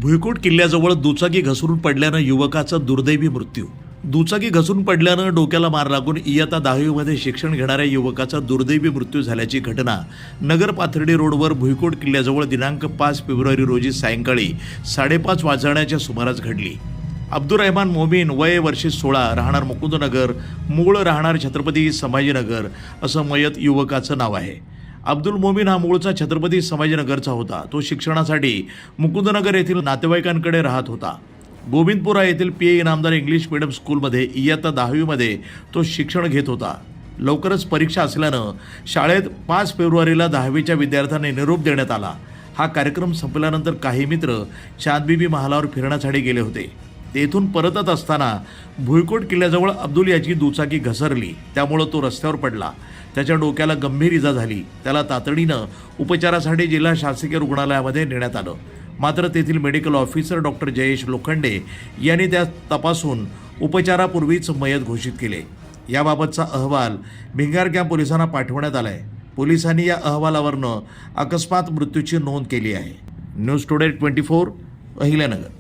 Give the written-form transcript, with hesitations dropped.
भुईकोट किल्ल्याजवळ दुचाकी घसरून पडल्यानं युवकाचा दुर्दैवी मृत्यू. दुचाकी घसरून पडल्यानं डोक्याला मार लागून इयत्ता 10वीमध्ये शिक्षण घेणाऱ्या युवकाचा दुर्दैवी मृत्यू झाल्याची घटना नगर पाथर्डी रोडवर भुईकोट किल्ल्याजवळ दिनांक 5 फेब्रुवारी रोजी सायंकाळी 5:30 वाजण्याच्या सुमारास घडली. अब्दुल रहमान मोमीन, वय वर्षे 16, राहणार मुकुंदनगर, मूळ राहणार छत्रपती संभाजीनगर असं मयत युवकाचं नाव आहे. अब्दुल मोमीन हा मूळचा छत्रपती संभाजीनगरचा होता. तो शिक्षणासाठी मुकुंदनगर येथील नातेवाईकांकडे राहत होता. गोविंदपुरा येथील PA इनामदार इंग्लिश मीडियम स्कूलमध्ये इयत्ता 10वीमध्ये तो शिक्षण घेत होता. लवकरच परीक्षा असल्यानं शाळेत 5 फेब्रुवारीला 10वीच्या विद्यार्थ्यांना निरोप देण्यात आला. हा कार्यक्रम संपल्यानंतर काही मित्र चांदबिबी महालावर फिरण्यासाठी गेले होते. तेथून परतत असताना भुईकोट किल्ल्याजवळ अब्दुल याची दुचाकी घसरली. त्यामुळं तो रस्त्यावर पडला. त्याच्या डोक्याला गंभीर इजा झाली. त्याला तातडीनं उपचारासाठी जिल्हा शासकीय रुग्णालयामध्ये नेण्यात आलं. मात्र तेथील medical officer doctor Jayesh Lokhande यांनी त्या तपासून उपचारापूर्वीच मयत घोषित केले. याबाबतचा अहवाल भिंगार पोलिसांना पाठवण्यात आला आहे. पोलिसांनी या अहवालावरनं अकस्मात मृत्यूची नोंद केली आहे. News today 24 Ahilyanagar.